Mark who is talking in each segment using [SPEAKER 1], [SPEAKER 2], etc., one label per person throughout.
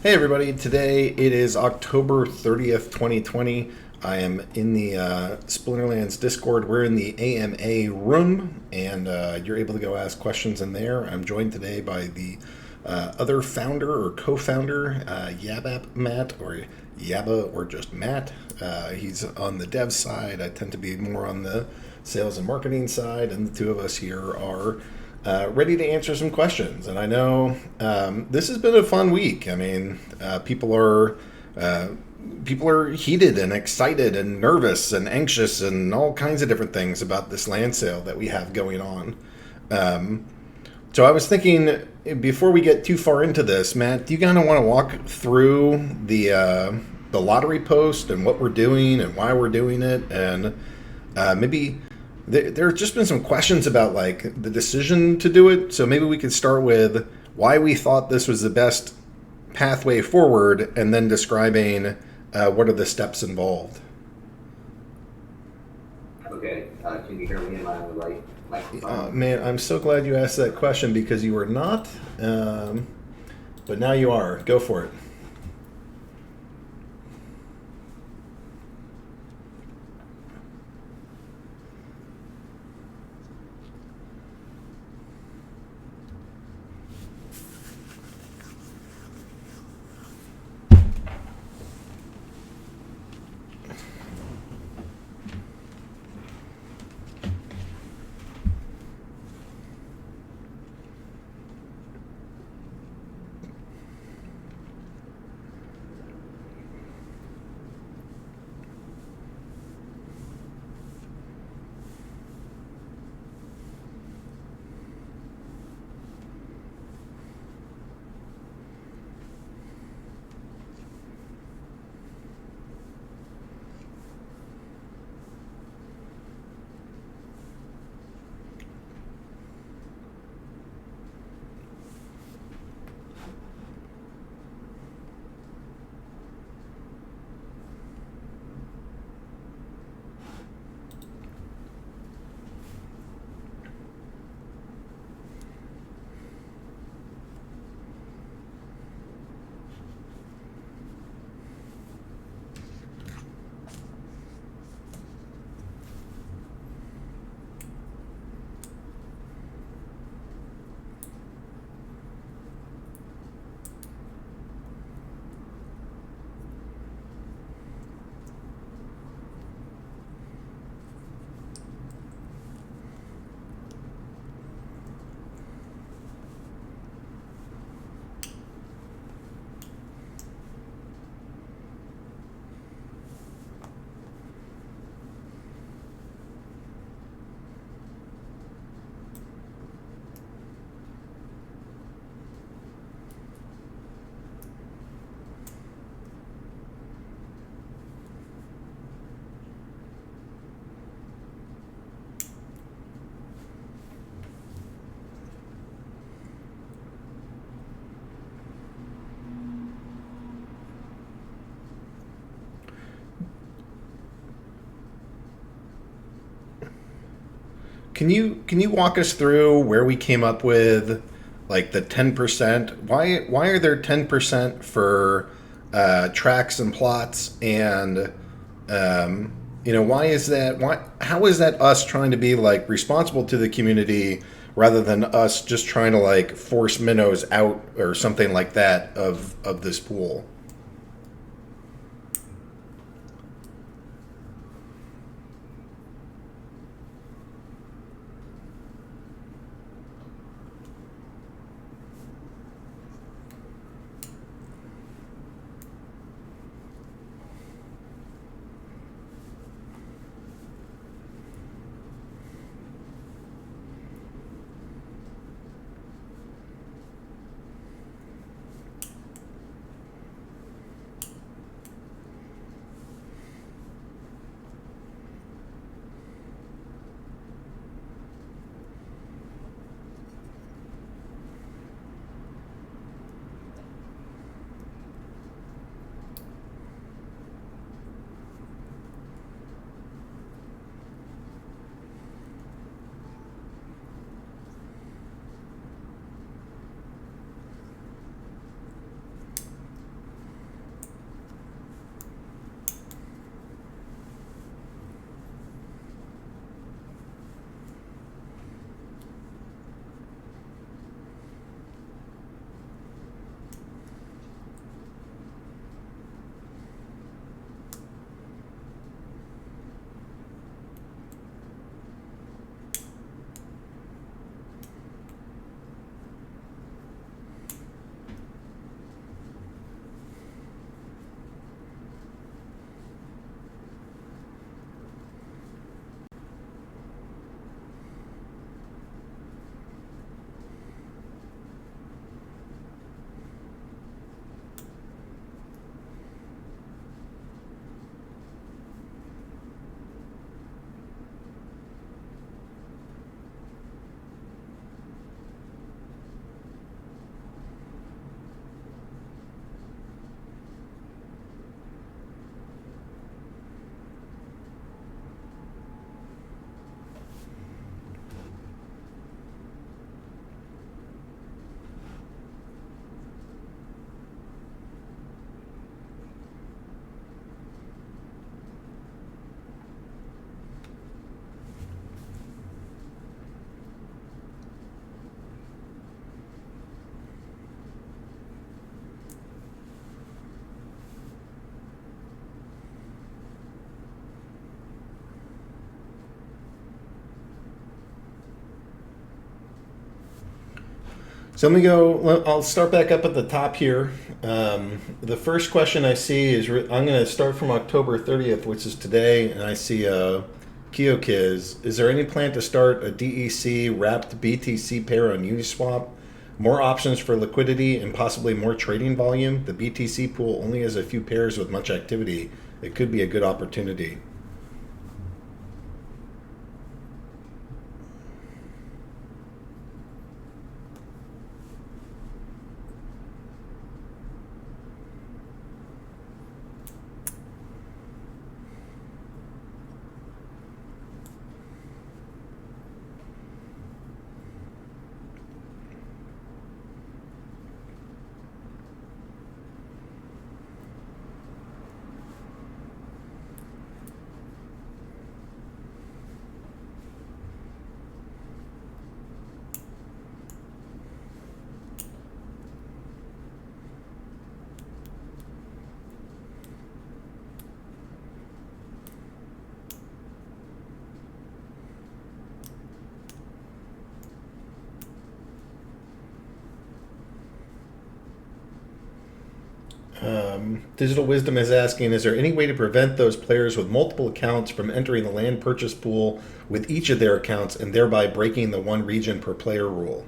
[SPEAKER 1] Hey everybody, today it is October 30th, 2020. I am in the Splinterlands Discord. We're in the AMA room, and you're able to go ask questions in there. I'm joined today by the other founder or co-founder, Yabapmatt, or Yaba, or just Matt. He's on the dev side. I tend to be more on the sales and marketing side, and the two of us here are ready to answer some questions. And I know this has been a fun week. I mean, people are heated and excited and nervous and anxious and all kinds of different things about this land sale that we have going on. So I was thinking, before we get too far into this, Matt, do you kind of want to walk through the lottery post and what we're doing and why we're doing it, and maybe there have just been some questions about like the decision to do it. So maybe we could start with why we thought this was the best pathway forward, and then describing what are the steps involved.
[SPEAKER 2] Okay, can you hear me? Am I on the right microphone?
[SPEAKER 1] Man, I'm so glad you asked that question because you were not, but now you are. Go for it. Can you walk us through where we came up with like the 10%? Why are there 10% for tracks and plots, and why is that? Why how is that us trying to be like responsible to the community rather than us just trying to like force minnows out or something like that of this pool? So let me go. I'll start back up at the top here. The first question I see is I'm going to start from October 30th, which is today, and I see KioKiz. Is there any plan to start a DEC wrapped BTC pair on Uniswap? More options for liquidity and possibly more trading volume. The BTC pool only has a few pairs with much activity. It could be a good opportunity. Digital Wisdom is asking, is there any way to prevent those players with multiple accounts from entering the land purchase pool with each of their accounts and thereby breaking the one region per player rule?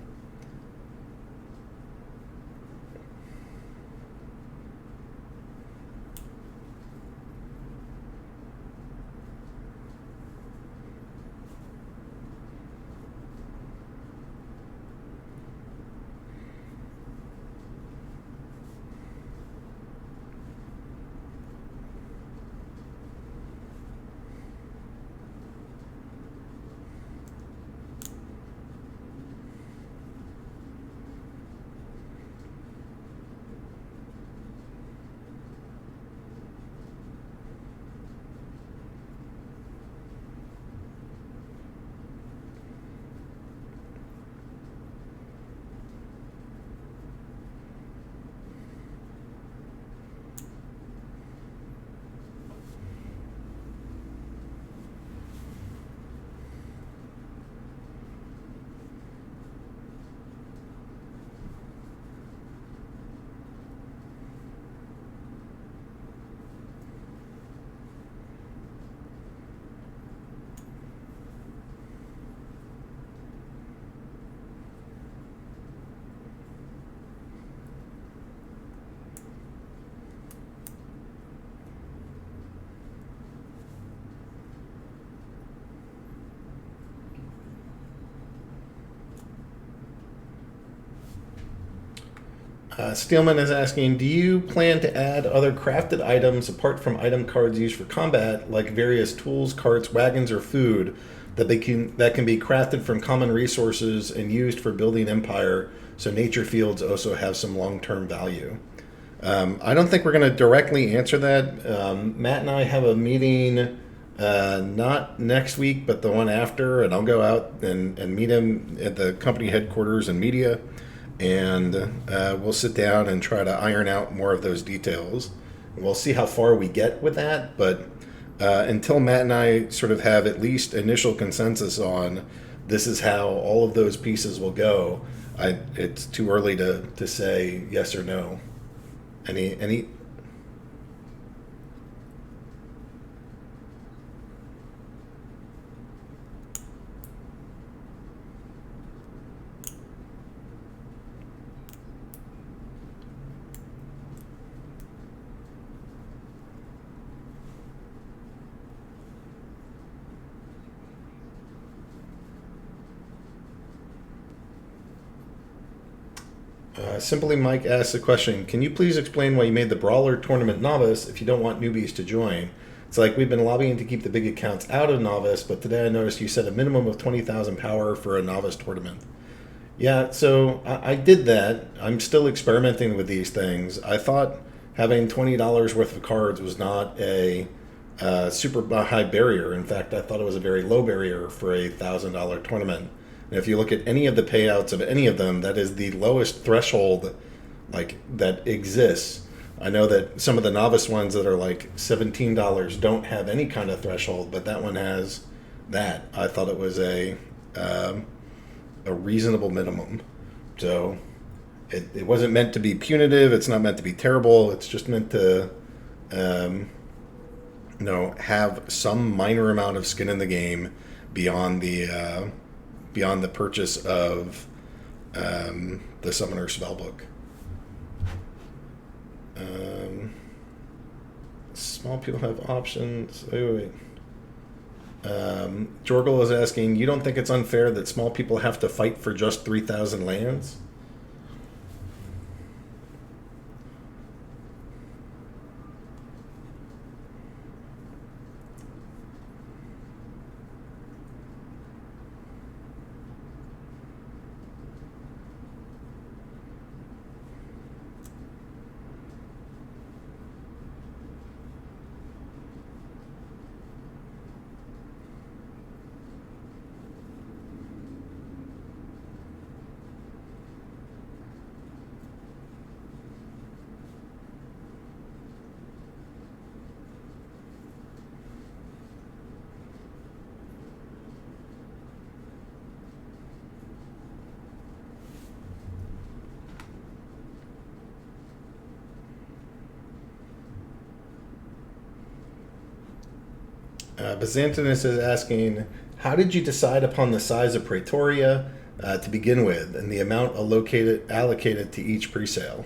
[SPEAKER 1] Steelman is asking, do you plan to add other crafted items apart from item cards used for combat, like various tools, carts, wagons, or food that can be crafted from common resources and used for building empire, so nature fields also have some long-term value? I don't think we're going to directly answer that. Matt and I have a meeting not next week, but the one after, and I'll go out and meet him at the company headquarters and media, and we'll sit down and try to iron out more of those details. We'll see how far we get with that, but until Matt and I sort of have at least initial consensus on this is how all of those pieces will go, it's too early to say yes or no. Any Simply Mike asks a question. Can you please explain why you made the Brawler Tournament Novice if you don't want newbies to join? It's like we've been lobbying to keep the big accounts out of Novice, but today I noticed you set a minimum of 20,000 power for a Novice tournament. Yeah, so I did that. I'm still experimenting with these things. I thought having $20 worth of cards was not a super high barrier. In fact, I thought it was a very low barrier for a $1,000 tournament. And if you look at any of the payouts of any of them, that is the lowest threshold that exists. I know that some of the novice ones that are like $17 don't have any kind of threshold, but that one has that. I thought it was a reasonable minimum. So it wasn't meant to be punitive. It's not meant to be terrible. It's just meant to, have some minor amount of skin in the game beyond the purchase of the Summoner Spellbook. Small people have options. Wait. Jorgel is asking, you don't think it's unfair that small people have to fight for just 3,000 lands? Byzantinus is asking, how did you decide upon the size of Praetoria to begin with and the amount allocated to each presale?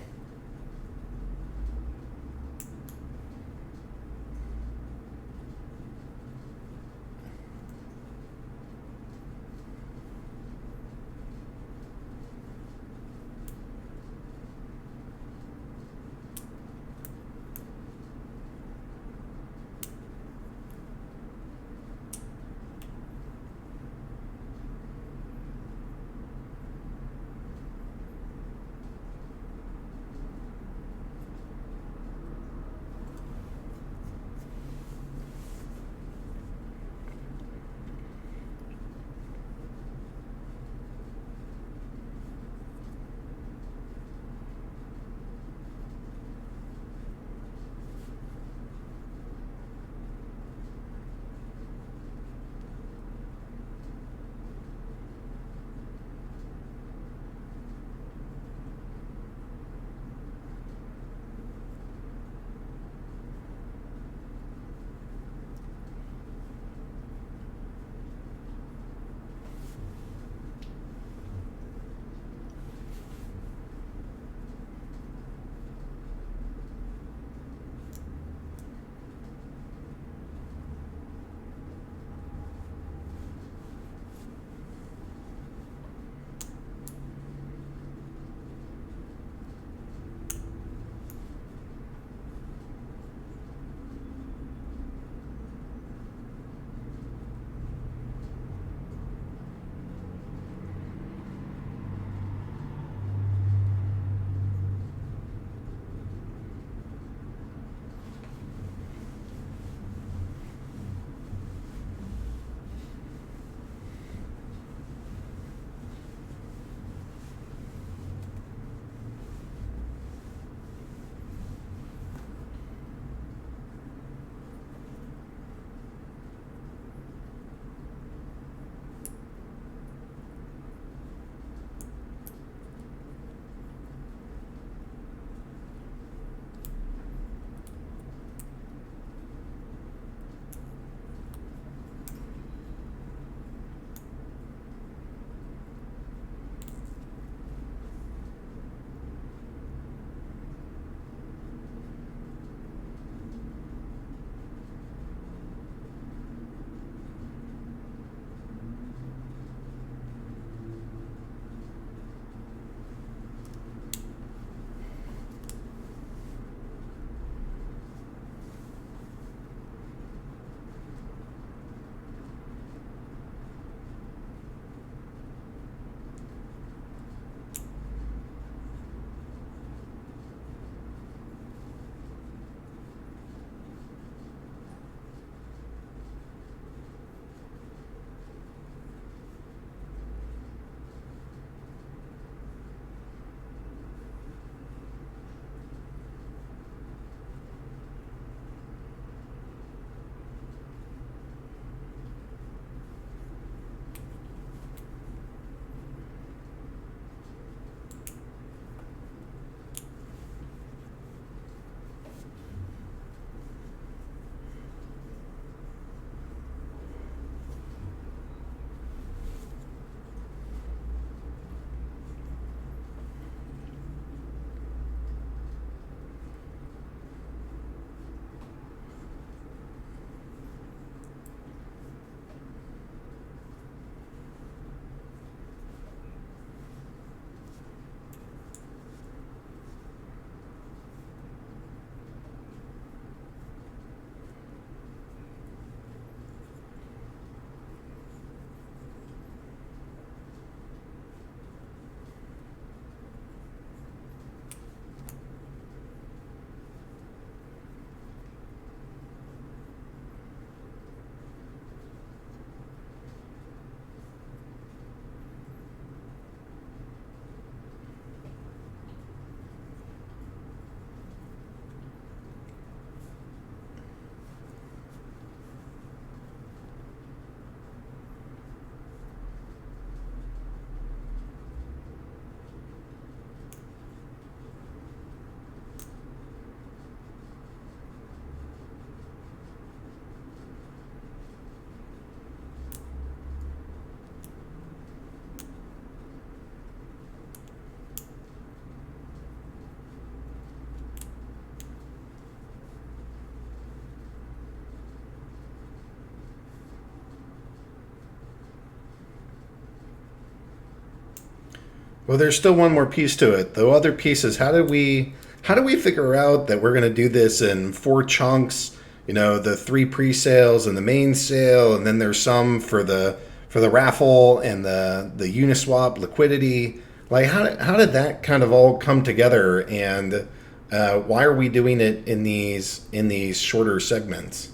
[SPEAKER 1] Well, there's still one more piece to it. The other piece is how do we figure out that we're going to do this in four chunks? You know, the three pre-sales and the main sale, and then there's some for the raffle and the Uniswap liquidity. Like, how did that kind of all come together, and why are we doing it in these shorter segments?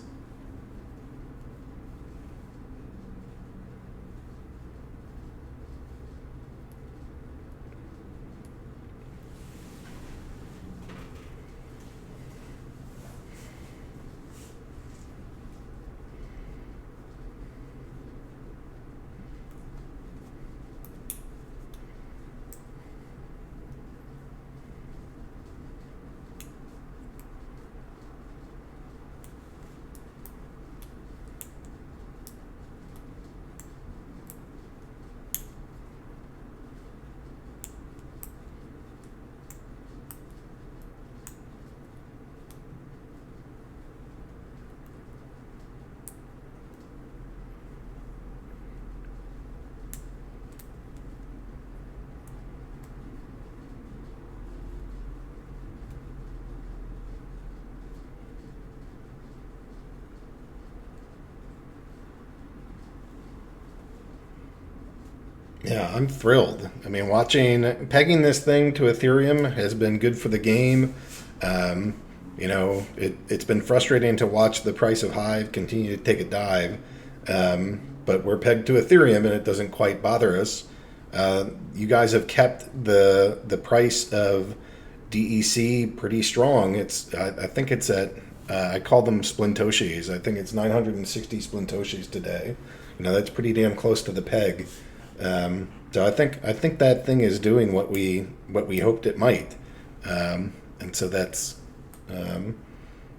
[SPEAKER 1] Yeah, I'm thrilled. I mean, pegging this thing to Ethereum has been good for the game. Um, it's been frustrating to watch the price of Hive continue to take a dive, but we're pegged to Ethereum and it doesn't quite bother us. You guys have kept the price of DEC pretty strong. I think it's at I call them splintoshis. I think it's 960 splintoshis today. That's pretty damn close to the peg. So I think that thing is doing what we hoped it might, and so um,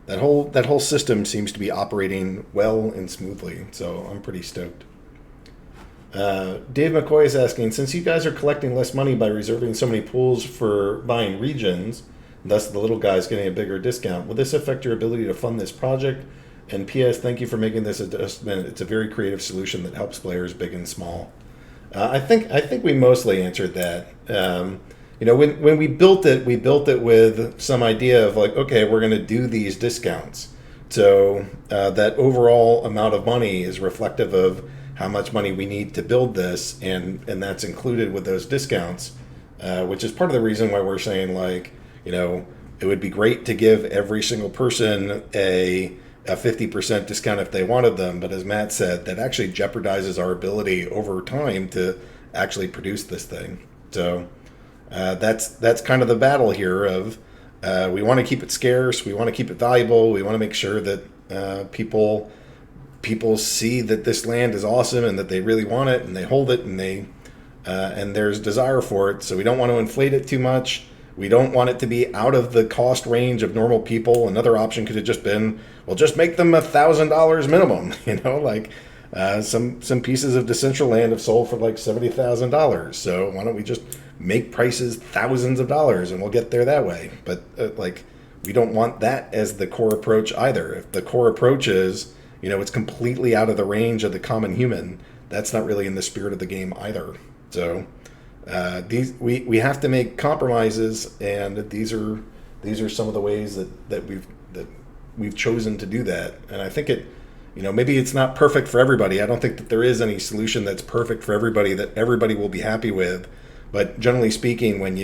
[SPEAKER 1] that whole system seems to be operating well and smoothly. So I'm pretty stoked. Dave McCoy is asking, since you guys are collecting less money by reserving so many pools for buying regions, thus the little guys getting a bigger discount, will this affect your ability to fund this project? And P.S. Thank you for making this adjustment. It's a very creative solution that helps players big and small. I think we mostly answered that. When we built it with some idea of like, okay, we're going to do these discounts, so that overall amount of money is reflective of how much money we need to build this, and that's included with those discounts, which is part of the reason why we're saying like, it would be great to give every single person a 50% discount if they wanted them. But as Matt said, that actually jeopardizes our ability over time to actually produce this thing. So that's kind of the battle here of we want to keep it scarce, we want to keep it valuable, we want to make sure that people see that this land is awesome and that they really want it and they hold it and there's desire for it. So we don't want to inflate it too much. We don't want it to be out of the cost range of normal people. Another option could have just been, well, just make them $1,000 minimum. Like some pieces of Decentraland have sold for like $70,000. So why don't we just make prices thousands of dollars and we'll get there that way? But we don't want that as the core approach either. If the core approach is, it's completely out of the range of the common human, that's not really in the spirit of the game either. So we have to make compromises, and these are some of the ways that we've chosen to do that. And I think maybe it's not perfect for everybody. I don't think that there is any solution that's perfect for everybody that everybody will be happy with. But generally speaking, when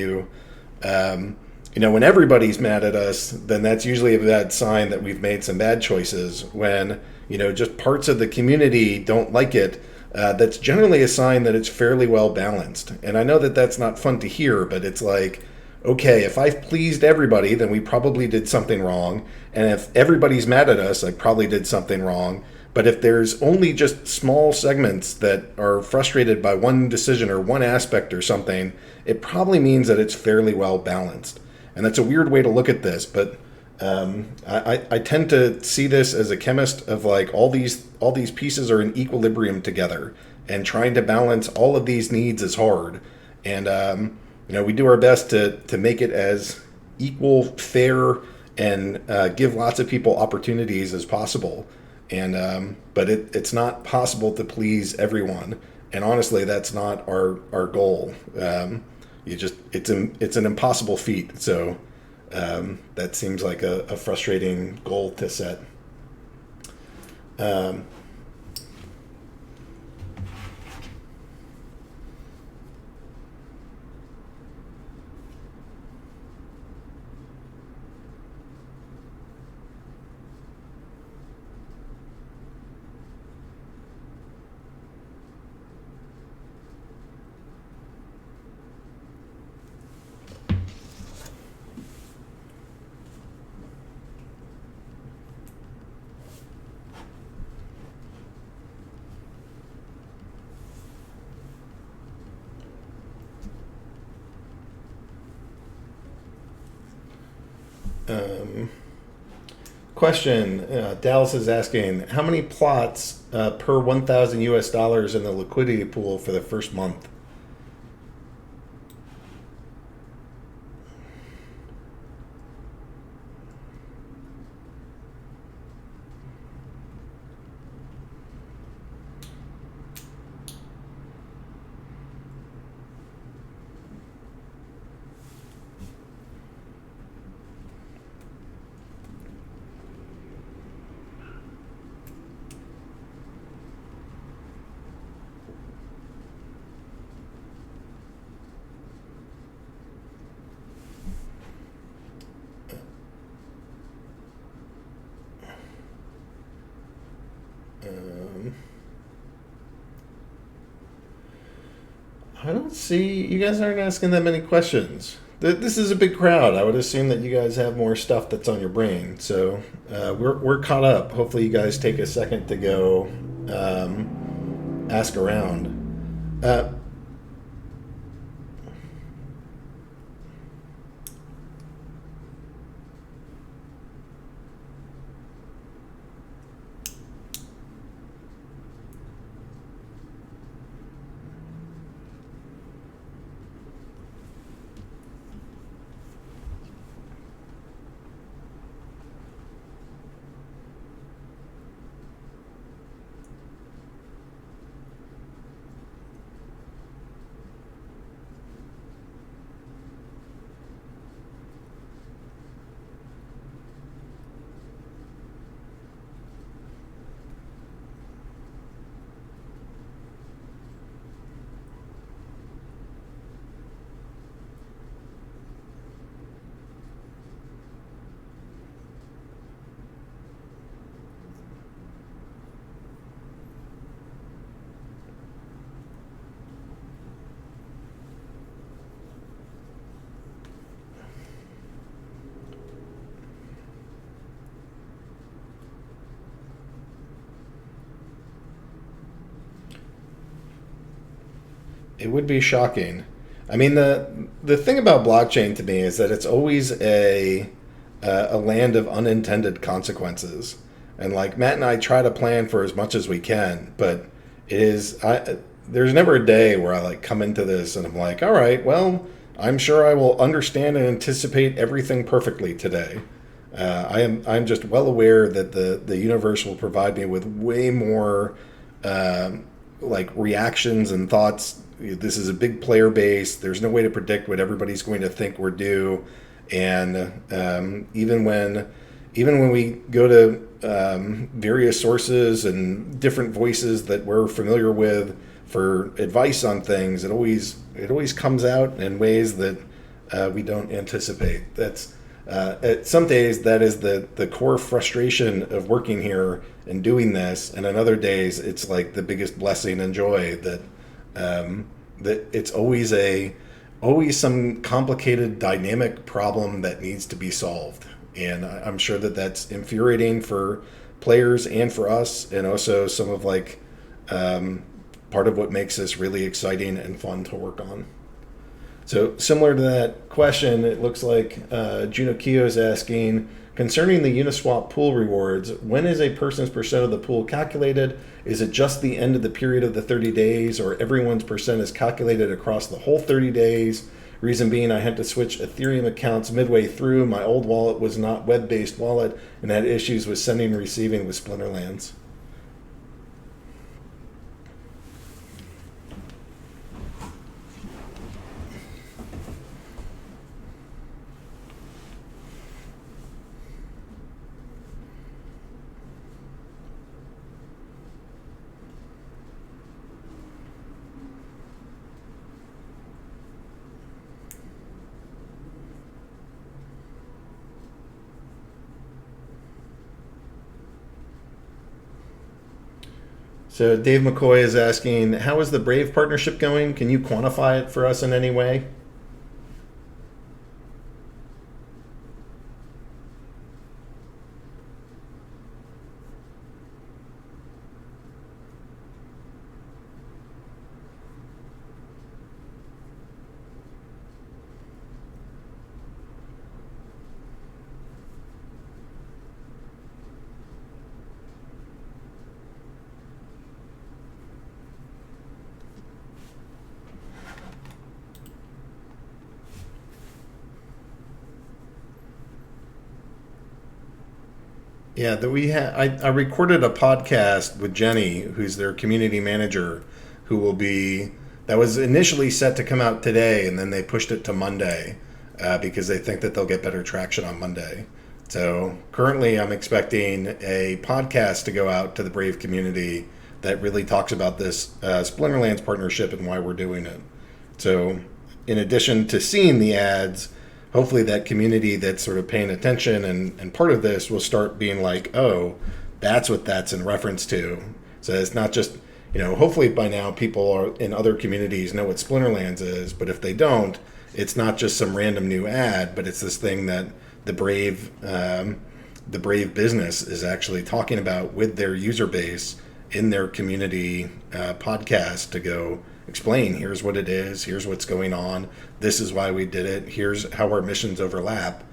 [SPEAKER 1] everybody's mad at us, then that's usually a bad sign that we've made some bad choices. When just parts of the community don't like it, that's generally a sign that it's fairly well balanced. And I know that that's not fun to hear, but it's like, okay, if I've pleased everybody, then we probably did something wrong. And if everybody's mad at us, I probably did something wrong. But if there's only just small segments that are frustrated by one decision or one aspect or something, it probably means that it's fairly well balanced. And that's a weird way to look at this, but I tend to see this as a chemist of like all these pieces are in equilibrium together, and trying to balance all of these needs is hard. And we do our best to make it as equal, fair, and give lots of people opportunities as possible. And but it's not possible to please everyone. And honestly, that's not our goal. it's an impossible feat. So that seems like a frustrating goal to set. Um, Um, question: Dallas is asking, how many plots per 1,000 US dollars in the liquidity pool for the first month? Um, I don't see, you guys aren't asking that many questions. This is a big crowd. I would assume that you guys have more stuff that's on your brain. So we're caught up. Hopefully, you guys take a second to go ask around. It would be shocking. I mean, the thing about blockchain to me is that it's always a land of unintended consequences. And like Matt and I try to plan for as much as we can, but it is there's never a day where I like come into this and I'm like, all right, well, I'm sure I will understand and anticipate everything perfectly today. I'm just well aware that the universe will provide me with way more like reactions and thoughts. This is a big player base. There's no way to predict what everybody's going to think we're due, and even when we go to various sources and different voices that we're familiar with for advice on things, it always comes out in ways that we don't anticipate. That's at some days that is the core frustration of working here and doing this, and on other days it's like the biggest blessing and joy that it's always some complicated dynamic problem that needs to be solved, and I'm sure that that's infuriating for players and for us, and also some of like part of what makes this really exciting and fun to work on. So similar to that question, it looks like Juno Keo is asking, concerning the Uniswap pool rewards, when is a person's percent of the pool calculated? Is it just the end of the period of the 30 days, or everyone's percent is calculated across the whole 30 days? Reason being, I had to switch Ethereum accounts midway through. My old wallet was not web-based wallet and had issues with sending and receiving with Splinterlands. So Dave McCoy is asking, how is the Brave partnership going? Can you quantify it for us in any way? Yeah, that we had. I recorded a podcast with Jenny, who's their community manager, who will be. That was initially set to come out today, and then they pushed it to Monday because they think that they'll get better traction on Monday. So currently, I'm expecting a podcast to go out to the Brave community that really talks about this Splinterlands partnership and why we're doing it. So, in addition to seeing the ads, hopefully that community that's sort of paying attention and part of this will start being like, oh, that's what that's in reference to. So it's not just, hopefully by now people are in other communities know what Splinterlands is, but if they don't, it's not just some random new ad, but it's this thing that the Brave business is actually talking about with their user base in their community podcast to go explain, here's what it is, here's what's going on, this is why we did it, here's how our missions overlap,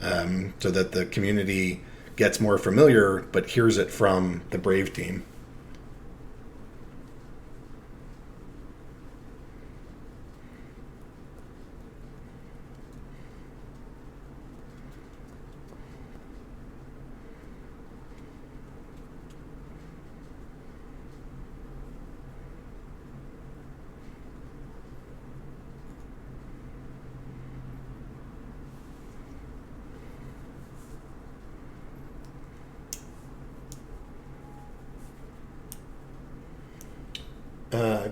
[SPEAKER 1] so that the community gets more familiar but hears it from the Brave team.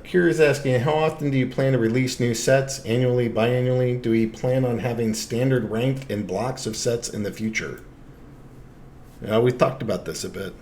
[SPEAKER 1] Kira is asking, how often do you plan to release new sets? Annually, biannually? Do we plan on having standard rank and blocks of sets in the future? We've talked about this a bit.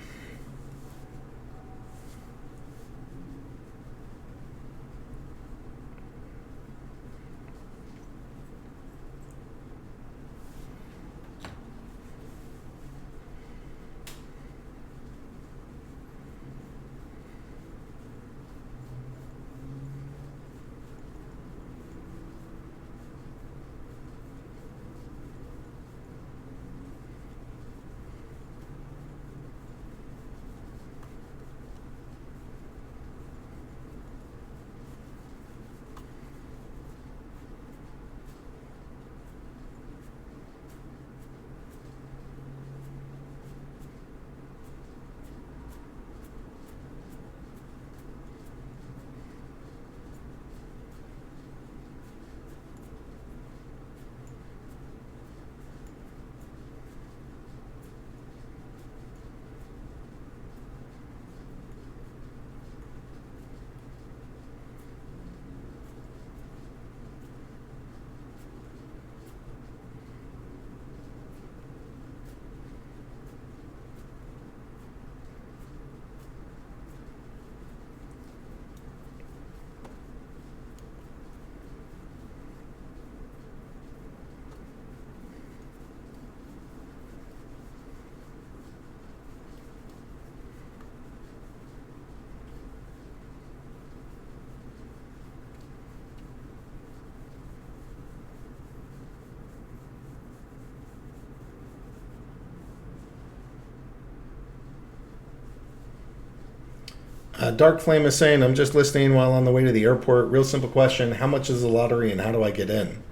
[SPEAKER 1] Dark Flame is saying, I'm just listening while on the way to the airport. Real simple question. How much is the lottery and how do I get in?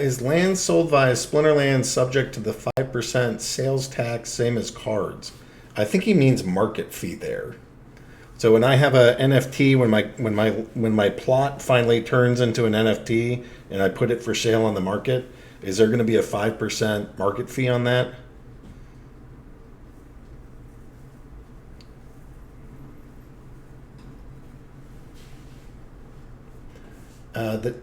[SPEAKER 1] Is land sold via Splinterland subject to the 5% sales tax, same as cards? I think he means market fee there. So when I have a NFT, when my plot finally turns into an NFT and I put it for sale on the market, is there going to be a 5% market fee on that? That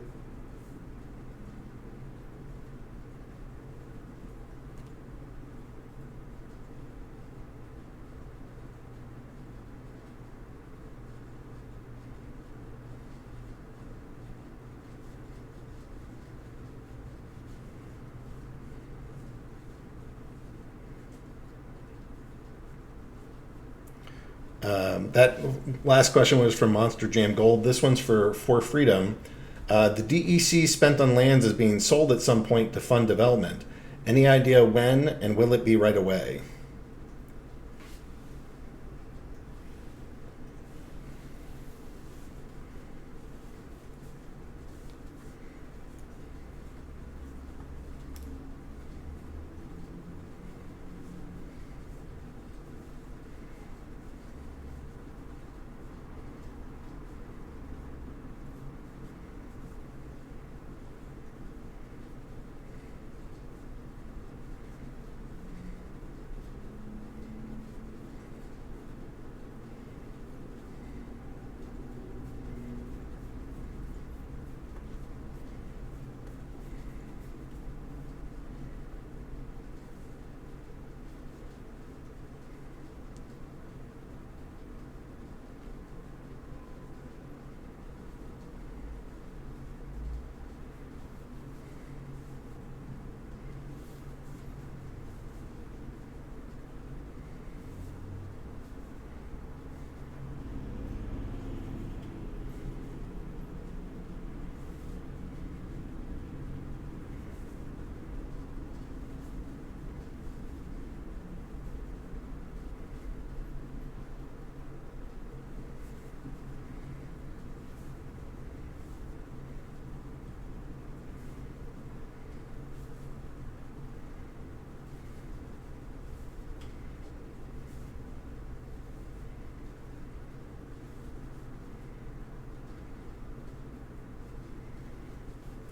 [SPEAKER 1] that last question was from Monster Jam Gold. This one's for Freedom. The DEC spent on lands is being sold at some point to fund development. Any idea when, and will it be right away?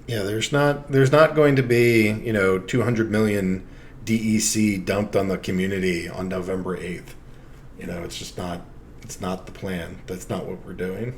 [SPEAKER 1] Yeah, there's not going to be 200 million DEC dumped on the community on November 8th. It's just not. It's not the plan. That's not what we're doing.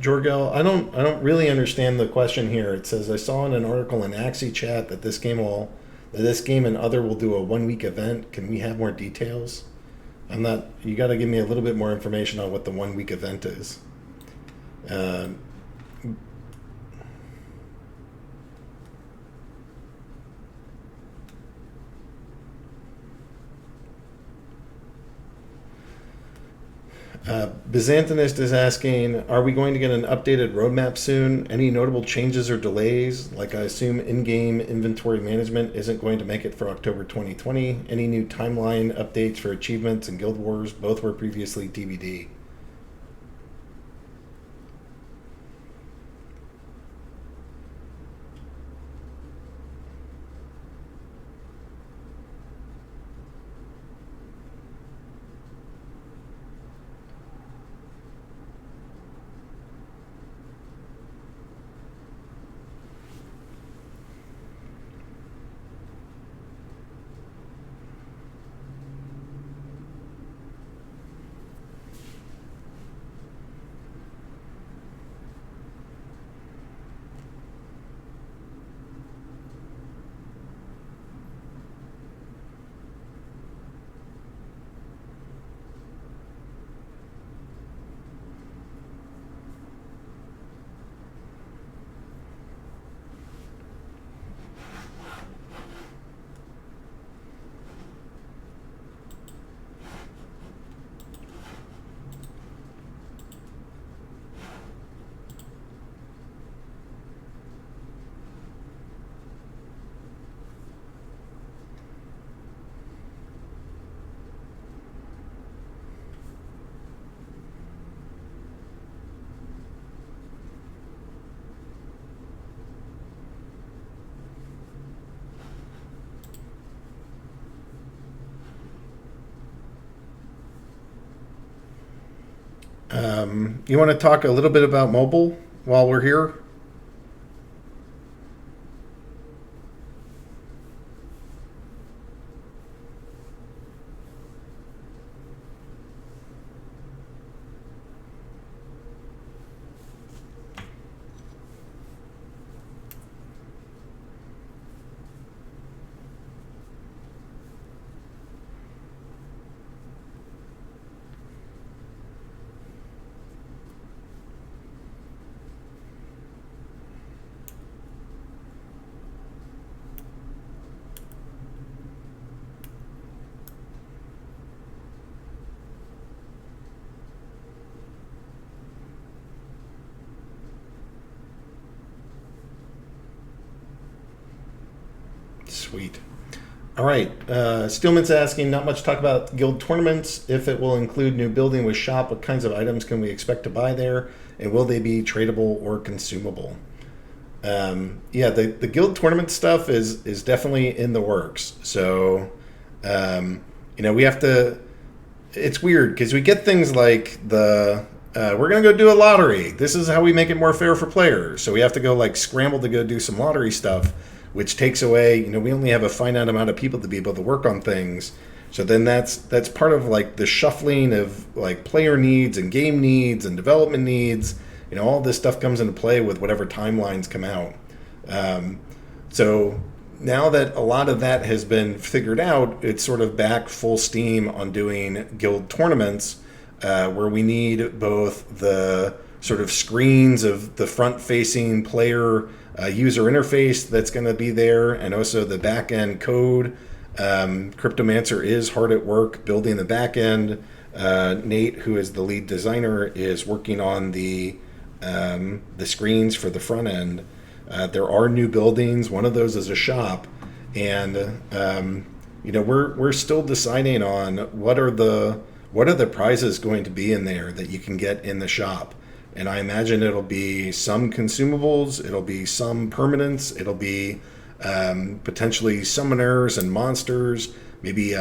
[SPEAKER 1] Jorgel, I don't really understand the question here. It says I saw in an article in Axie Chat that this game and other will do a 1 week event. Can we have more details? I'm not. You got to give me a little bit more information on what the 1 week event is. Uh, Byzantinist is asking, are we going to get an updated roadmap soon? Any notable changes or delays? Like I assume in-game inventory management isn't going to make it for October 2020. Any new timeline updates for achievements and Guild Wars? Both were previously TBD. You want to talk a little bit about mobile while we're here? Sweet. All right. Steelman's asking, not much talk about guild tournaments. If it will include new building with shop, what kinds of items can we expect to buy there? And will they be tradable or consumable? Yeah, the guild tournament stuff is definitely in the works. So, we have to. It's weird because we get things like we're gonna go do a lottery. This is how we make it more fair for players. So we have to go like scramble to go do some lottery stuff, which takes away. We only have a finite amount of people to be able to work on things. So then that's part of like the shuffling of like player needs and game needs and development needs. All this stuff comes into play with whatever timelines come out. So now that a lot of that has been figured out, it's sort of back full steam on doing guild tournaments where we need both the sort of screens of the front-facing player user interface that's going to be there, and also the back-end code. Cryptomancer is hard at work building the back-end. Nate, who is the lead designer, is working on the screens for the front end. There are new buildings. One of those is a shop, and we're still deciding on what are the prizes going to be in there that you can get in the shop. And I imagine it'll be some consumables, it'll be some permanents, it'll be potentially summoners and monsters, maybe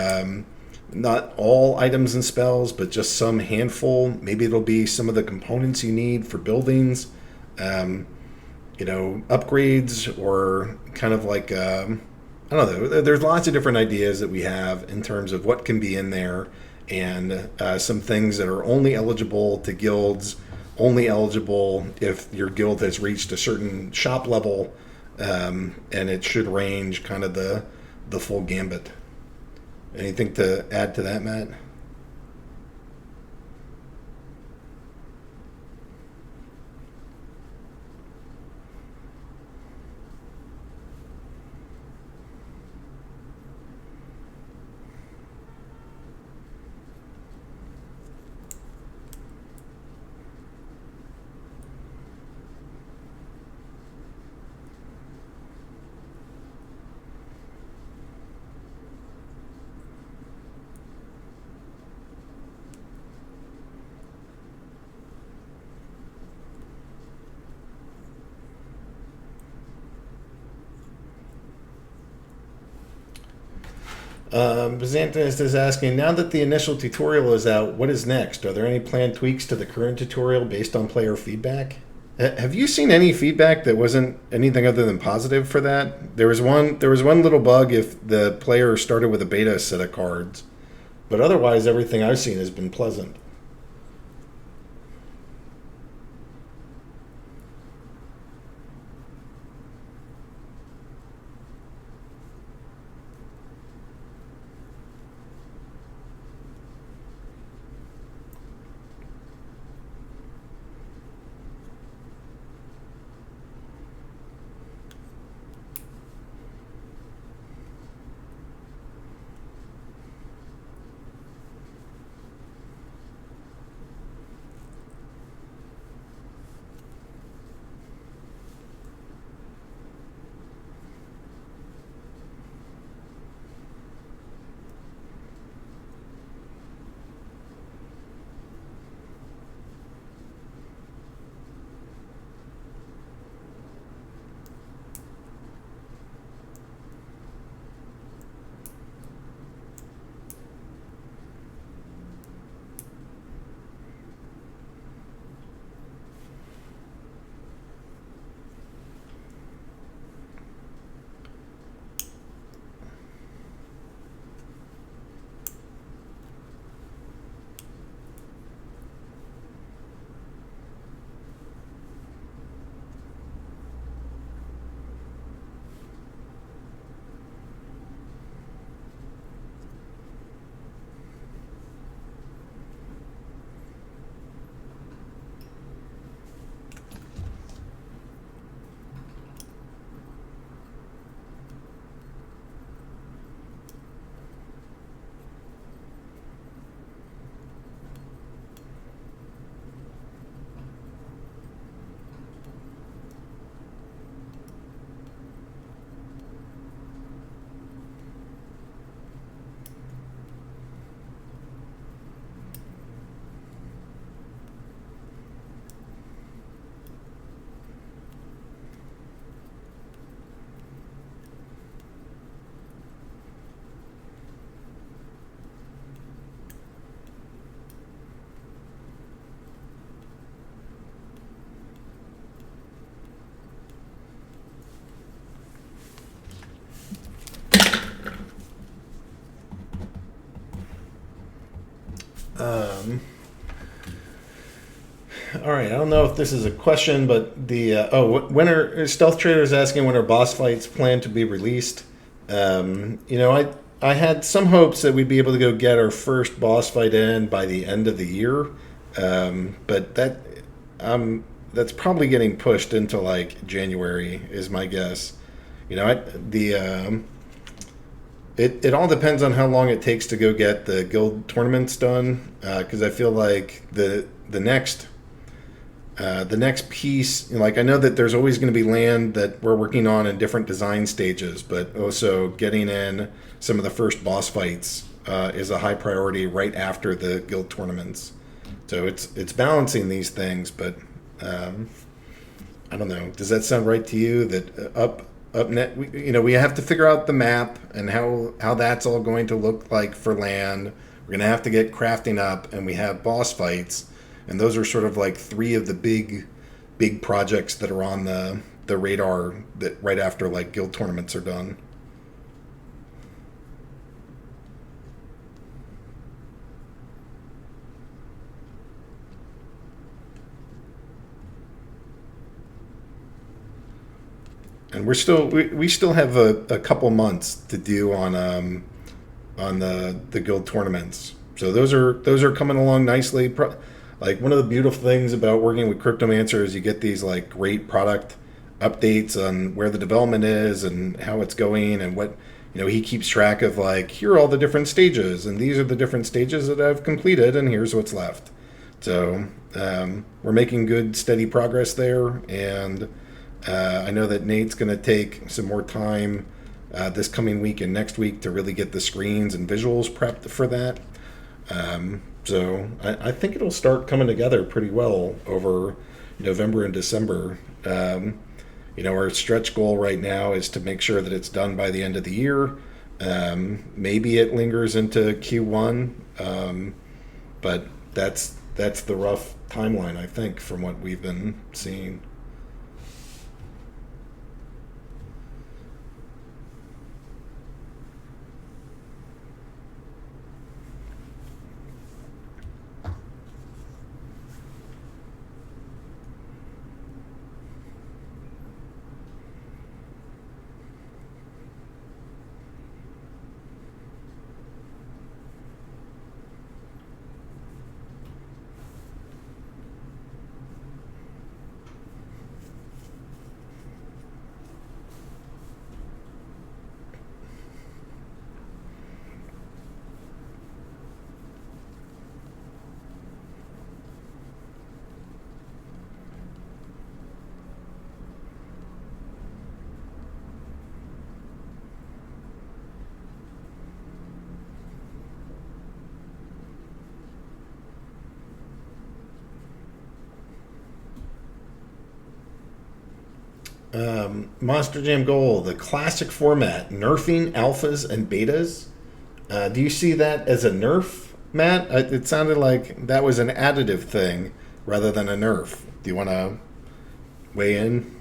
[SPEAKER 1] not all items and spells, but just some handful. Maybe it'll be some of the components you need for buildings, upgrades, or kind of like, I don't know. There's lots of different ideas that we have in terms of what can be in there, and some things that are only eligible to guilds, only eligible if your guild has reached a certain shop level, and it should range kind of the full gambit. Anything to add to that, Matt? Byzantinus is asking, now that the initial tutorial is out, what is next? Are there any planned tweaks to the current tutorial based on player feedback? Have you seen any feedback that wasn't anything other than positive for that? There was one little bug if the player started with a beta set of cards, but otherwise everything I've seen has been pleasant. All right, I don't know if this is a question, but when are Stealth Trader is asking when are boss fights planned to be released? I had some hopes that we'd be able to go get our first boss fight in by the end of the year, but that's probably getting pushed into like January is my guess. You know, it all depends on how long it takes to go get the guild tournaments done, because I feel like the next piece, like I know that there's always going to be land that we're working on in different design stages, but also getting in some of the first boss fights is a high priority right after the guild tournaments. So it's balancing these things, but I don't know. Does that sound right to you? That we have to figure out the map and how that's all going to look like for land. We're going to have to get crafting up, and we have boss fights. And those are sort of like three of the big projects that are on the radar that right after like guild tournaments are done. And we still have a couple months to do on the guild tournaments. So those are coming along nicely. Like one of the beautiful things about working with Cryptomancer is you get these like great product updates on where the development is and how it's going, and what he keeps track of, like, here are all the different stages, and these are the different stages that I've completed, and here's what's left. So we're making good steady progress there, and I know that Nate's going to take some more time this coming week and next week to really get the screens and visuals prepped for that. So I think it'll start coming together pretty well over November and December. Our stretch goal right now is to make sure that it's done by the end of the year. Maybe it lingers into Q1, but that's the rough timeline, I think, from what we've been seeing. Monster Jam goal, the classic format, nerfing alphas and betas. Do you see that as a nerf, Matt? It sounded like that was an additive thing rather than a nerf. Do you want to weigh in?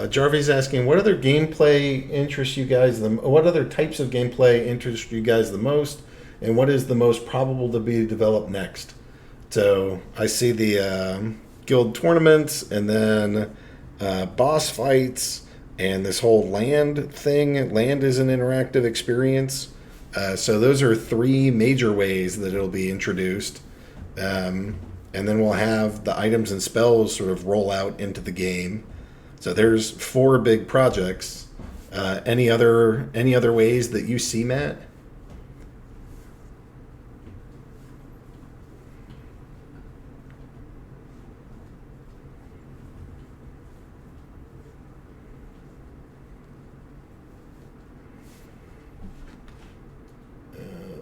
[SPEAKER 1] Jarvie's asking, what other gameplay interests you guys what other types of gameplay interest you guys the most, and what is the most probable to be developed next? So I see the guild tournaments, and then boss fights, and this whole land thing. Land is an interactive experience. So those are three major ways that it'll be introduced. And then we'll have the items and spells sort of roll out into the game. So there's four big projects. Any other ways that you see, Matt?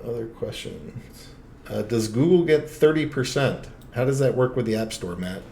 [SPEAKER 1] Other questions. Does Google get 30%? How does that work with the App Store, Matt?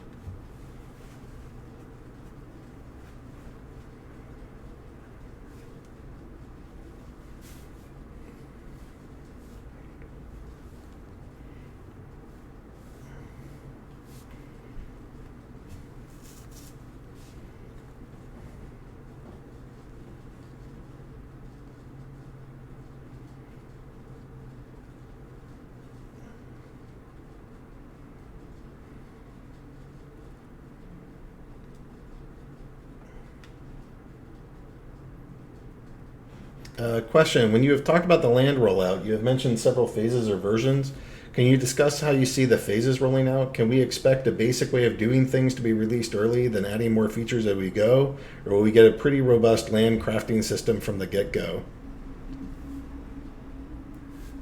[SPEAKER 1] Question. When you have talked about the land rollout, you have mentioned several phases or versions. Can you discuss how you see the phases rolling out? Can we expect a basic way of doing things to be released early, then adding more features as we go? Or will we get a pretty robust land crafting system from the get-go?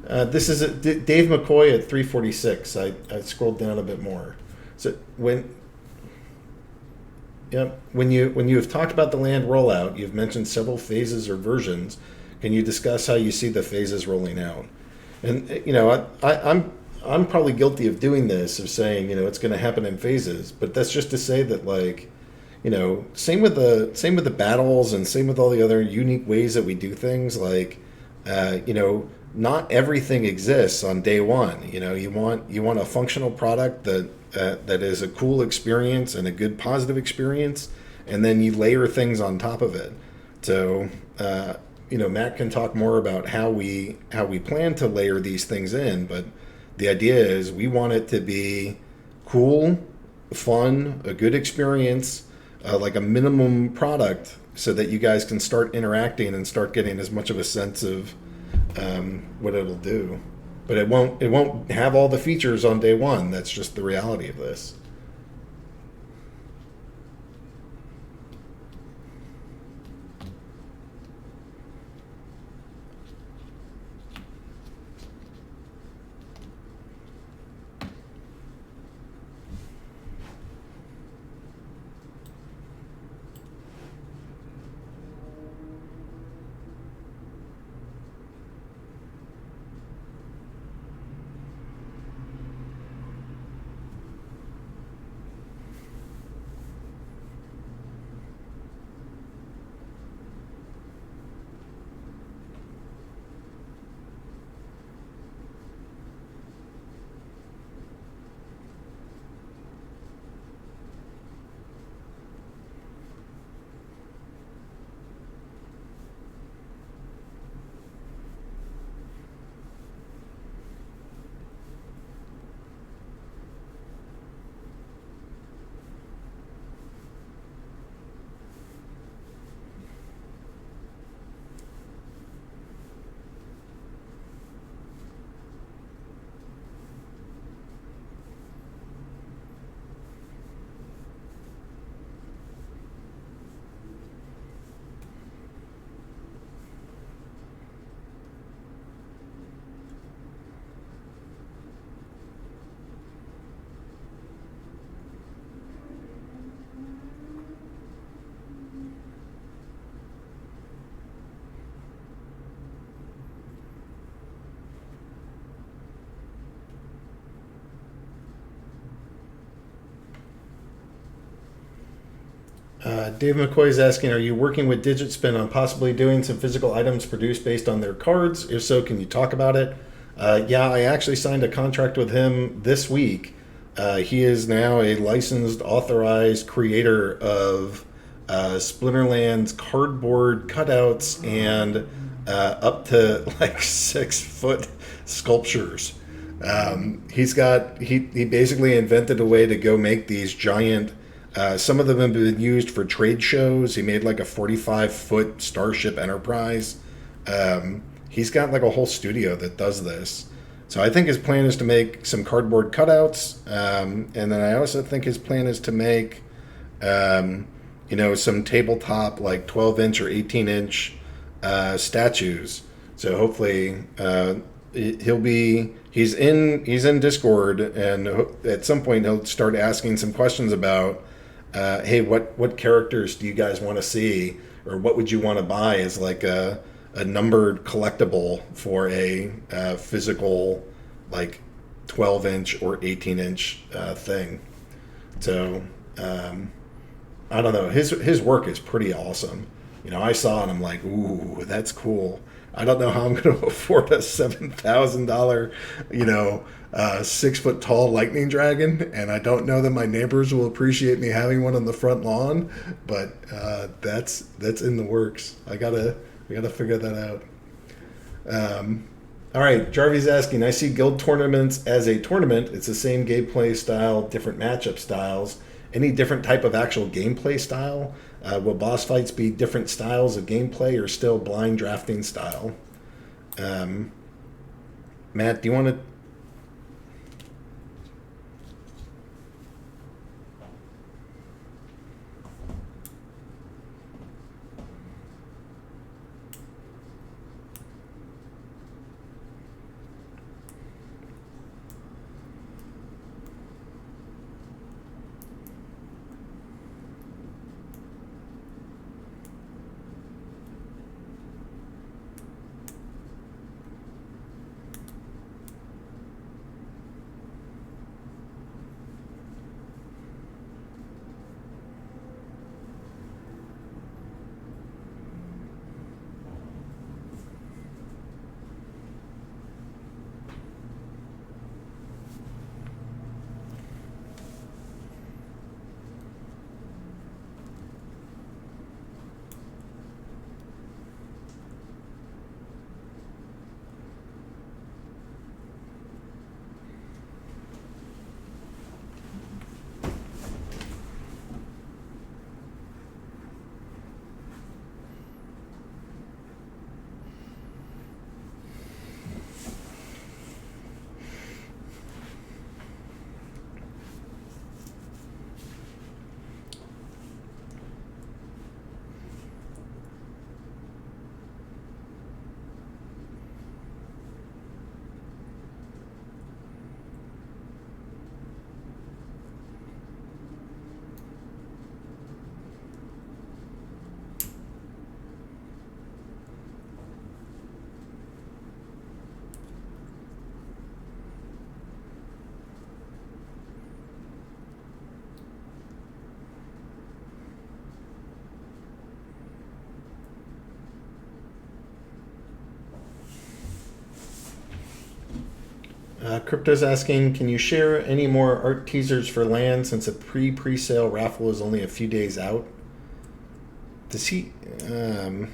[SPEAKER 1] This is Dave McCoy at 346. I scrolled down a bit more. So when you have talked about the land rollout, you've mentioned several phases or versions. Can you discuss how you see the phases rolling out? And I'm probably guilty of doing this, of saying it's going to happen in phases. But that's just to say that same with the battles, and same with all the other unique ways that we do things. Not everything exists on day one. You want a functional product that is a cool experience and a good positive experience, and then you layer things on top of it. So Matt can talk more about how we plan to layer these things in, but the idea is we want it to be cool, fun, a good experience, like a minimum product, so that you guys can start interacting and start getting as much of a sense of what it'll do. But it won't have all the features on day one. That's just the reality of this. Dave McCoy is asking, are you working with DigitSpin on possibly doing some physical items produced based on their cards? If so, can you talk about it? Yeah, I actually signed a contract with him this week. He is now a licensed, authorized creator of Splinterland's cardboard cutouts and up to like 6 foot sculptures. He basically invented a way to go make these giant. Some of them have been used for trade shows. He made like a 45-foot Starship Enterprise. He's got like a whole studio that does this. So I think his plan is to make some cardboard cutouts, and then I also think his plan is to make, some tabletop like 12-inch or 18-inch statues. So hopefully he's in Discord, and at some point he'll start asking some questions about, hey, what characters do you guys want to see, or what would you want to buy as like a numbered collectible for a physical like 12-inch or 18-inch thing. So I don't know. His work is pretty awesome. I saw it and I'm like, ooh, that's cool. I don't know how I'm going to afford a $7,000, 6 foot tall lightning dragon, and I don't know that my neighbors will appreciate me having one on the front lawn. But that's in the works. We gotta figure that out. All right, Jarvy's asking, I see guild tournaments as a tournament. It's the same gameplay style, different matchup styles. Any different type of actual gameplay style? Will boss fights be different styles of gameplay or still blind drafting style? Matt, do you want to... Crypto's asking, can you share any more art teasers for Land since a pre-sale raffle is only a few days out? Does he... I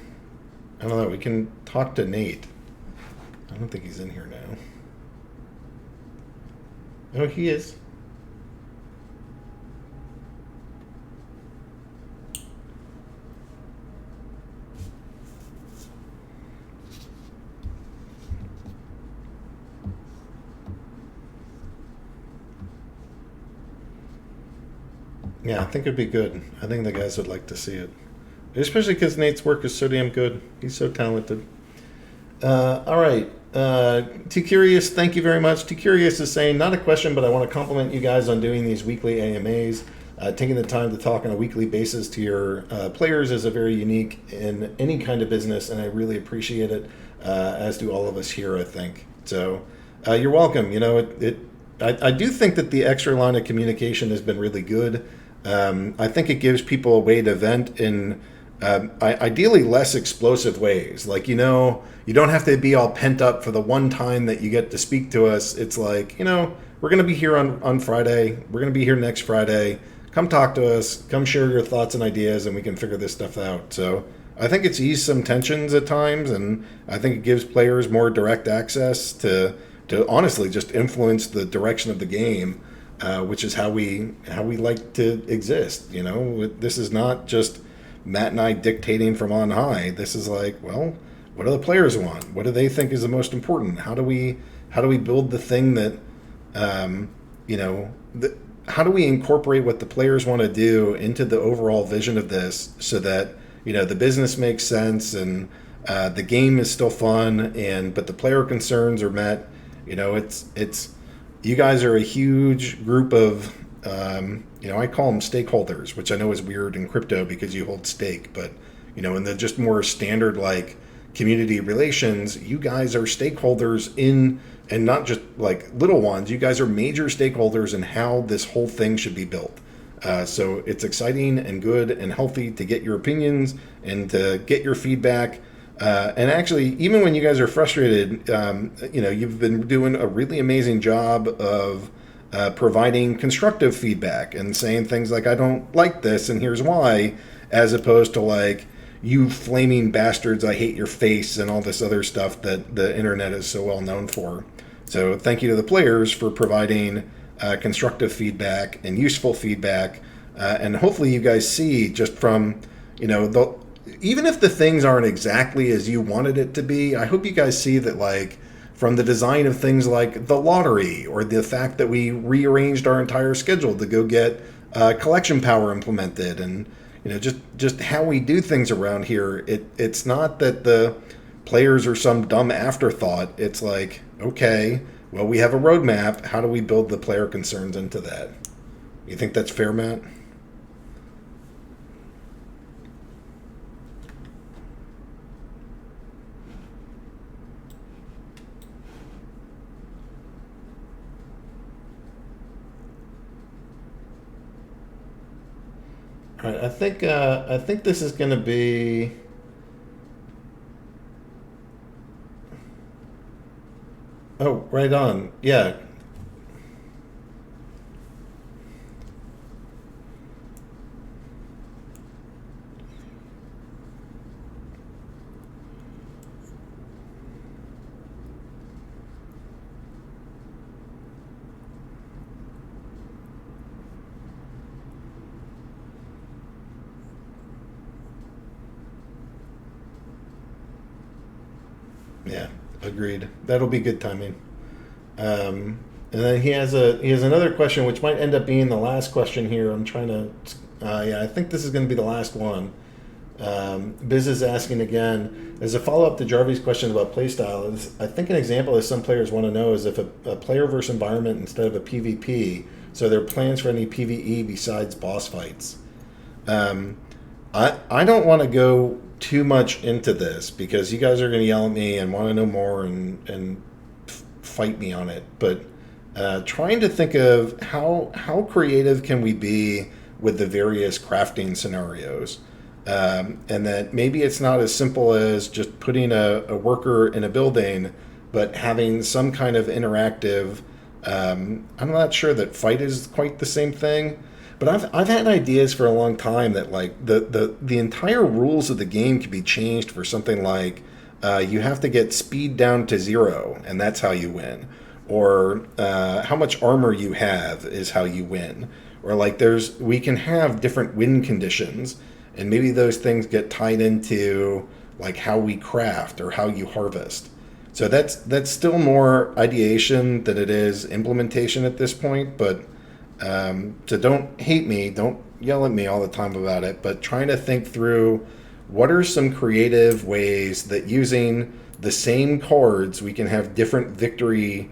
[SPEAKER 1] don't know. We can talk to Nate. I don't think he's in here now. Oh, he is. Yeah, I think it'd be good. I think the guys would like to see it. Especially because Nate's work is so damn good. He's so talented. All right. T Curious, thank you very much. T Curious is saying, not a question, but I want to compliment you guys on doing these weekly AMAs. Taking the time to talk on a weekly basis to your players is a very unique in any kind of business, and I really appreciate it, as do all of us here, I think. So you're welcome. I do think that the extra line of communication has been really good. I think it gives people a way to vent in ideally less explosive ways. Like, you don't have to be all pent up for the one time that you get to speak to us. It's like, we're going to be here on Friday. We're going to be here next Friday. come talk to us, come share your thoughts and ideas, and we can figure this stuff out. So I think it's eased some tensions at times, and I think it gives players more direct access to honestly just influence the direction of the game, which is how we like to exist. You know, this is not just Matt and I dictating from on high. This is like, well, what do the players want? What do they think is the most important? How do we build the thing that how do we incorporate what the players want to do into the overall vision of this, so that the business makes sense and the game is still fun, but the player concerns are met. It's you guys are a huge group of I call them stakeholders, which I know is weird in crypto because you hold stake, but in the just more standard like community relations, you guys are stakeholders in, and not just like little ones. You guys are major stakeholders in how this whole thing should be built. So it's exciting and good and healthy to get your opinions and to get your feedback. And actually, even when you guys are frustrated, you've been doing a really amazing job of providing constructive feedback and saying things like, I don't like this and here's why, as opposed to like, you flaming bastards, I hate your face, and all this other stuff that the internet is so well known for. So thank you to the players for providing constructive feedback and useful feedback. And hopefully you guys see just from, even if the things aren't exactly as you wanted it to be, I hope you guys see that, like, from the design of things like the lottery, or the fact that we rearranged our entire schedule to go get collection power implemented, and just how we do things around here. It's not that the players are some dumb afterthought. It's like, okay, well, we have a roadmap. How do we build the player concerns into that? You think that's fair, Matt? All right, I think this is going to be. Oh, right on. Yeah. Yeah, agreed. That'll be good timing. And then he has another question, which might end up being the last question here. I'm trying to. Yeah, I think this is going to be the last one. Biz is asking again, as a follow-up to Jarvie's question about playstyle, I think an example is some players want to know is if a player versus environment instead of a PvP, so there are plans for any PvE besides boss fights. I don't want to go too much into this because you guys are going to yell at me and want to know more and fight me on it. But trying to think of how creative can we be with the various crafting scenarios. And that maybe it's not as simple as just putting a worker in a building, but having some kind of interactive. I'm not sure that fight is quite the same thing, but I've had ideas for a long time that like the entire rules of the game could be changed for something like you have to get speed down to 0, and that's how you win, or how much armor you have is how you win, or like we can have different win conditions. And maybe those things get tied into like how we craft or how you harvest. So that's still more ideation than it is implementation at this point. But so don't hate me, don't yell at me all the time about it. But trying to think through what are some creative ways that using the same cards we can have different victory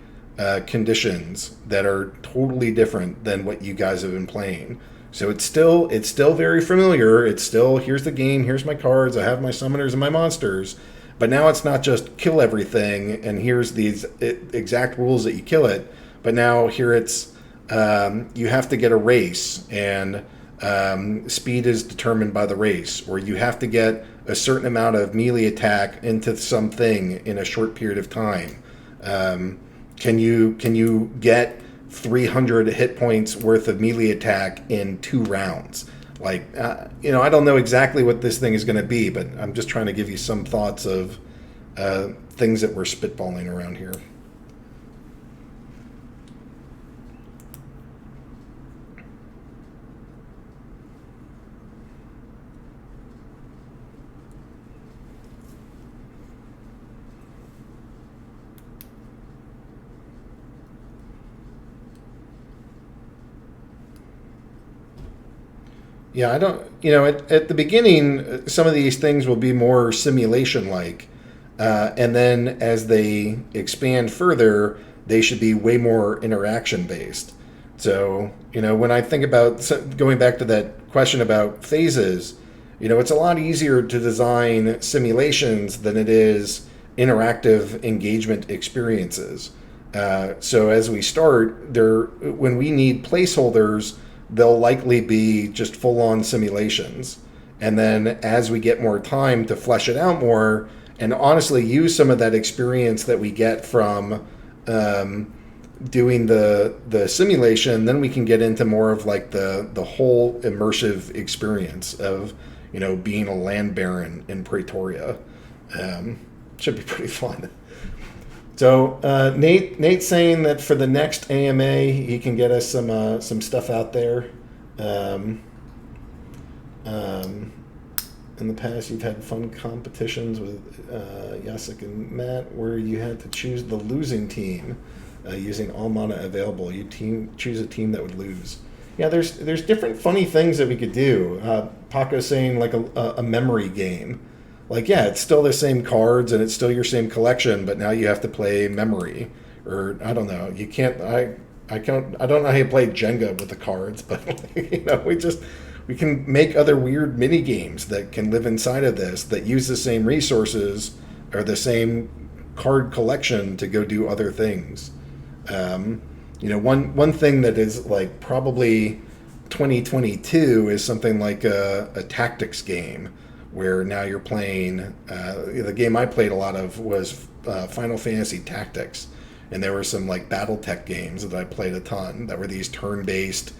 [SPEAKER 1] conditions that are totally different than what you guys have been playing. So it's still very familiar. It's still, here's the game, here's my cards, I have my summoners and my monsters. But now it's not just kill everything and here's these exact rules that you kill it. But now here it's you have to get a race and speed is determined by the race, or you have to get a certain amount of melee attack into something in a short period of time. Can you get 300 hit points worth of melee attack in 2 rounds. Like, I don't know exactly what this thing is going to be, but I'm just trying to give you some thoughts of things that we're spitballing around here. Yeah, I don't, at the beginning, some of these things will be more simulation like. And then as they expand further, they should be way more interaction based. So, when I think about going back to that question about phases, it's a lot easier to design simulations than it is interactive engagement experiences. So as we start, when we need placeholders, they'll likely be just full-on simulations. And then as we get more time to flesh it out more, and honestly use some of that experience that we get from doing the simulation, then we can get into more of like the whole immersive experience of being a land baron in Pretoria. Should be pretty fun. So Nate's saying that for the next AMA, he can get us some stuff out there. In the past, you've had fun competitions with Jacek and Matt where you had to choose the losing team using all mana available. You choose a team that would lose. Yeah, there's different funny things that we could do. Paco's saying like a memory game. Like, yeah, it's still the same cards and it's still your same collection, but now you have to play memory. Or I don't know. You can't. I don't know how you play Jenga with the cards, but we can make other weird mini games that can live inside of this that use the same resources or the same card collection to go do other things. One thing that is like probably 2022 is something like a tactics game where now you're playing. The game I played a lot of was Final Fantasy Tactics, and there were some like BattleTech games that I played a ton that were these turn-based,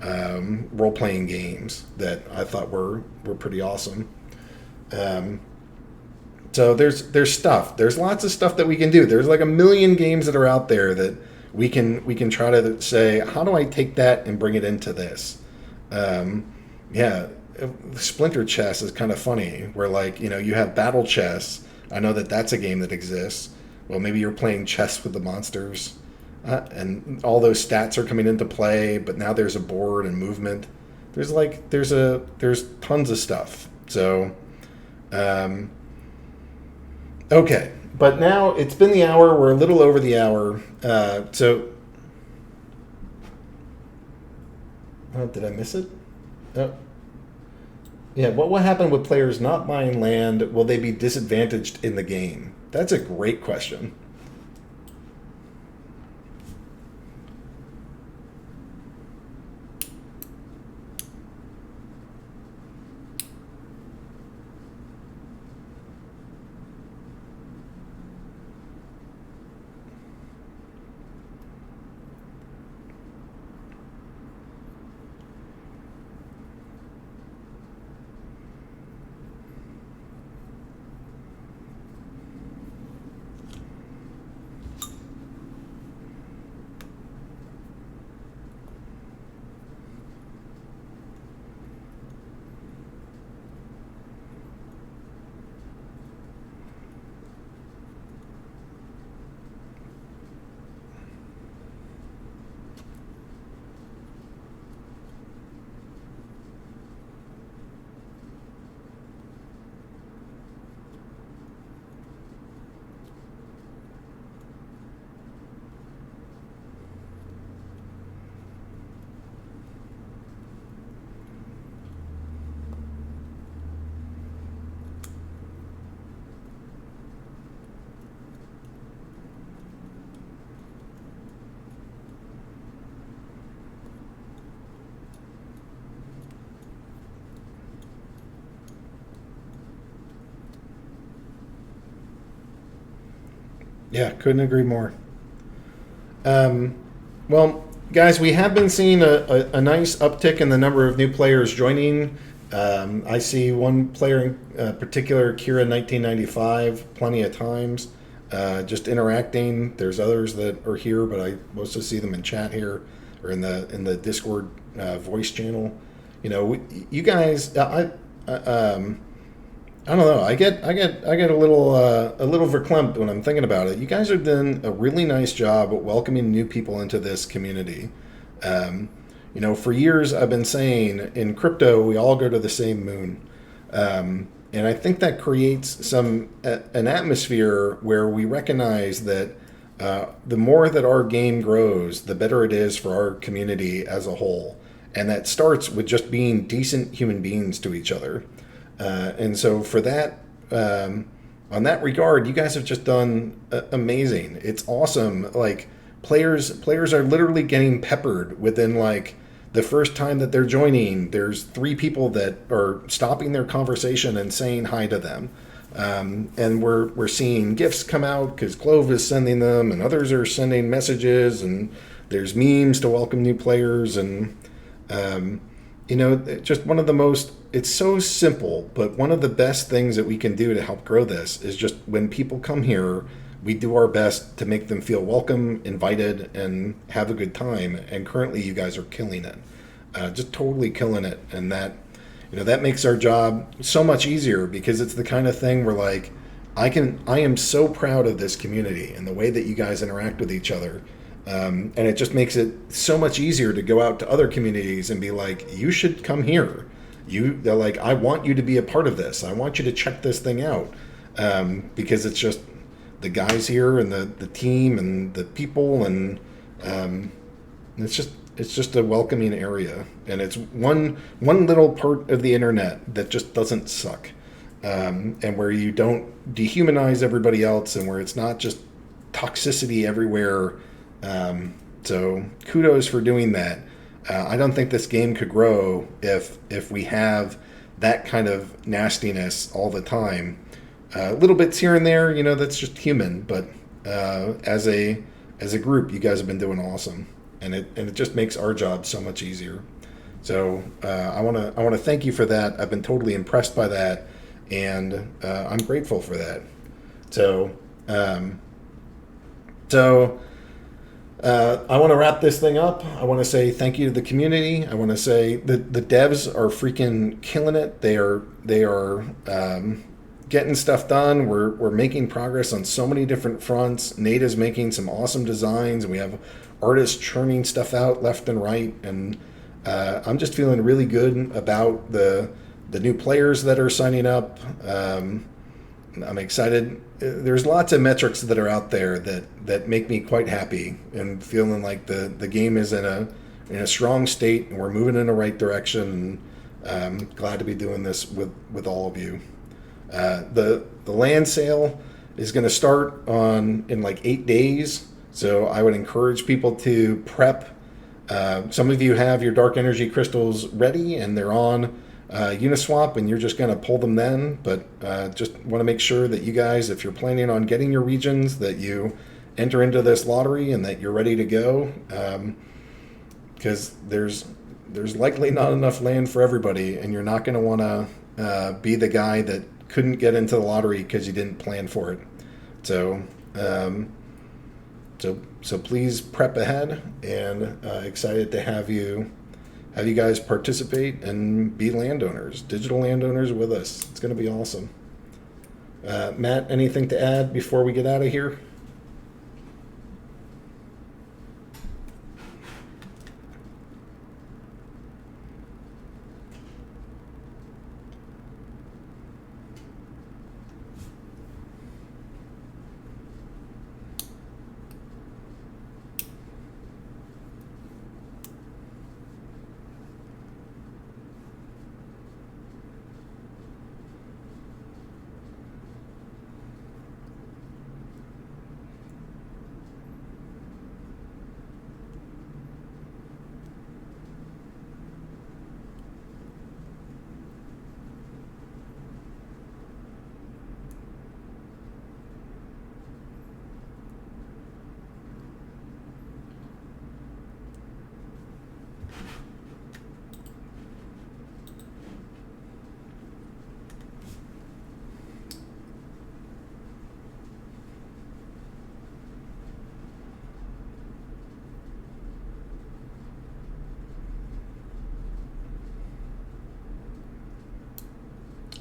[SPEAKER 1] role-playing games that I thought were pretty awesome. So there's stuff. There's lots of stuff that we can do. There's like a million games that are out there that we can try to say, how do I take that and bring it into this? Splinter chess is kind of funny. Where like you have battle chess. I know that that's a game that exists. Well, maybe you're playing chess with the monsters. And all those stats are coming into play, but now there's a board and movement. There's tons of stuff. So, okay, but now it's been the hour. We're a little over the hour. Did I miss it? Oh, yeah. What will happen with players not buying land? Will they be disadvantaged in the game? That's a great question. Yeah, couldn't agree more. Well, guys, we have been seeing a nice uptick in the number of new players joining. I see one player in particular, Kira 1995, plenty of times, just interacting. There's others that are here, but I mostly see them in chat here or in the Discord voice channel. You guys, I don't know. I get a little verklempt when I'm thinking about it. You guys are doing a really nice job at welcoming new people into this community. Um, for years I've been saying in crypto we all go to the same moon, and I think that creates an atmosphere where we recognize that the more that our game grows, the better it is for our community as a whole, and that starts with just being decent human beings to each other. And so for that, on that regard, you guys have just done amazing. It's awesome. Like players are literally getting peppered within like the first time that they're joining. There's three people that are stopping their conversation and saying hi to them. And we're seeing gifts come out because Clove is sending them, and others are sending messages, and there's memes to welcome new players, and um, just one of the most, it's so simple, but one of the best things that we can do to help grow this is just when people come here, we do our best to make them feel welcome, invited, and have a good time. And currently, you guys are killing it, just totally killing it. And that makes our job so much easier because it's the kind of thing where like, I am so proud of this community and the way that you guys interact with each other. And it just makes it so much easier to go out to other communities and be like, you should come here. They're like, I want you to be a part of this. I want you to check this thing out. Because it's just the guys here and the team and the people, and it's just a welcoming area. And it's one little part of the internet that just doesn't suck. And where you don't dehumanize everybody else, and where it's not just toxicity everywhere. So kudos for doing that. I don't think this game could grow if we have that kind of nastiness all the time. Little bits here and there, that's just human. But as a group, you guys have been doing awesome, and it just makes our job so much easier. So I want to thank you for that. I've been totally impressed by that, and I'm grateful for that. So um, so. I want to wrap this thing up. I want to say thank you to the community. I want to say the devs are freaking killing it. They are getting stuff done. We're making progress on so many different fronts. Nate is making some awesome designs, and we have artists churning stuff out left and right. And I'm just feeling really good about the new players that are signing up. I'm excited. There's lots of metrics that are out there that make me quite happy and feeling like the game is in a strong state and we're moving in the right direction. And I'm glad to be doing this with all of you. The land sale is going to start in like 8 days, so I would encourage people to prep. Some of you have your dark energy crystals ready and they're on Uniswap, and you're just going to pull them then. But just want to make sure that you guys, if you're planning on getting your regions, that you enter into this lottery and that you're ready to go, because there's likely not enough land for everybody, and you're not going to want to be the guy that couldn't get into the lottery because you didn't plan for it. So so please prep ahead, and excited to have you guys participate and be landowners, digital landowners with us. It's going to be awesome. Matt, anything to add before we get out of here?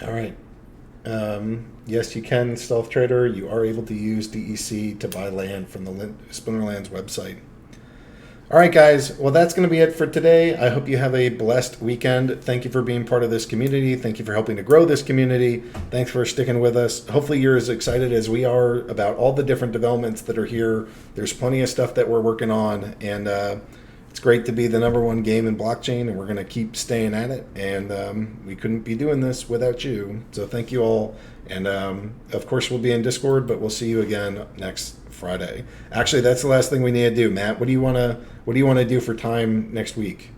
[SPEAKER 1] All right. Yes, you can, Stealth Trader. You are able to use DEC to buy land from the Splinterlands website. All right, guys. Well, that's going to be it for today. I hope you have a blessed weekend. Thank you for being part of this community. Thank you for helping to grow this community. Thanks for sticking with us. Hopefully, you're as excited as we are about all the different developments that are here. There's plenty of stuff that we're working on, and it's great to be the #1 game in blockchain, and we're going to keep staying at it. And we couldn't be doing this without you. So thank you all. And of course, we'll be in Discord, but we'll see you again next Friday. Actually, that's the last thing we need to do. Matt, what do you want to do for time next week?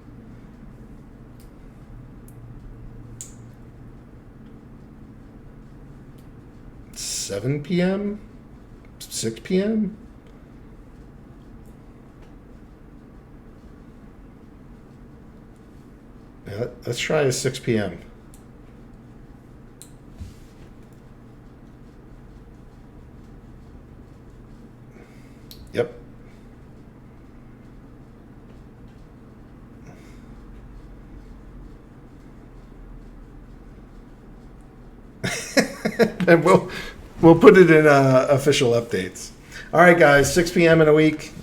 [SPEAKER 1] It's 7 p.m. 6 p.m. Yeah, let's try a 6 p.m. Yep. And we'll put it in official updates. All right, guys, 6 p.m. in a week.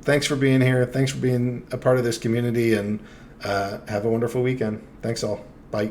[SPEAKER 1] Thanks for being here. Thanks for being a part of this community, and have a wonderful weekend. Thanks all. Bye.